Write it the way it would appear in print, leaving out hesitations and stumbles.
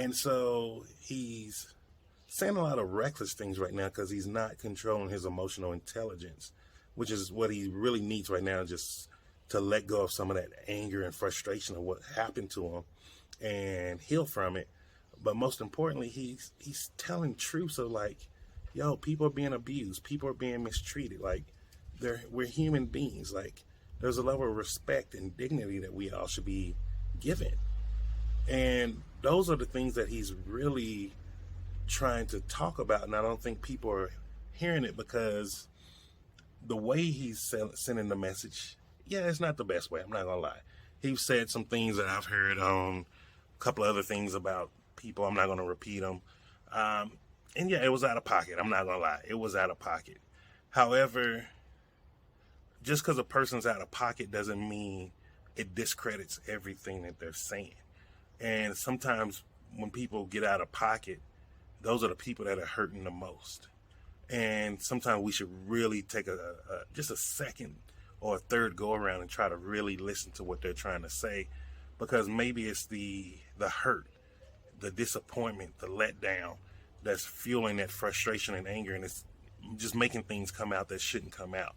And so he's saying a lot of reckless things right now because he's not controlling his emotional intelligence, which is what he really needs right now, just to let go of some of that anger and frustration of what happened to him and heal from it. But most importantly, he's telling truths of like, yo, people are being abused, people are being mistreated. Like, we're human beings. Like, there's a level of respect and dignity that we all should be given. And those are the things that he's really trying to talk about. And I don't think people are hearing it because the way he's sending the message, yeah, it's not the best way. I'm not gonna lie. He said some things that I've heard on a couple of other things about people. I'm not gonna repeat them. And yeah, it was out of pocket. I'm not gonna lie. It was out of pocket. However, just because a person's out of pocket doesn't mean it discredits everything that they're saying. And sometimes when people get out of pocket, those are the people that are hurting the most. And sometimes we should really take just a second or a third go around and try to really listen to what they're trying to say, because maybe it's the hurt, the disappointment, the letdown that's fueling that frustration and anger, and it's just making things come out that shouldn't come out.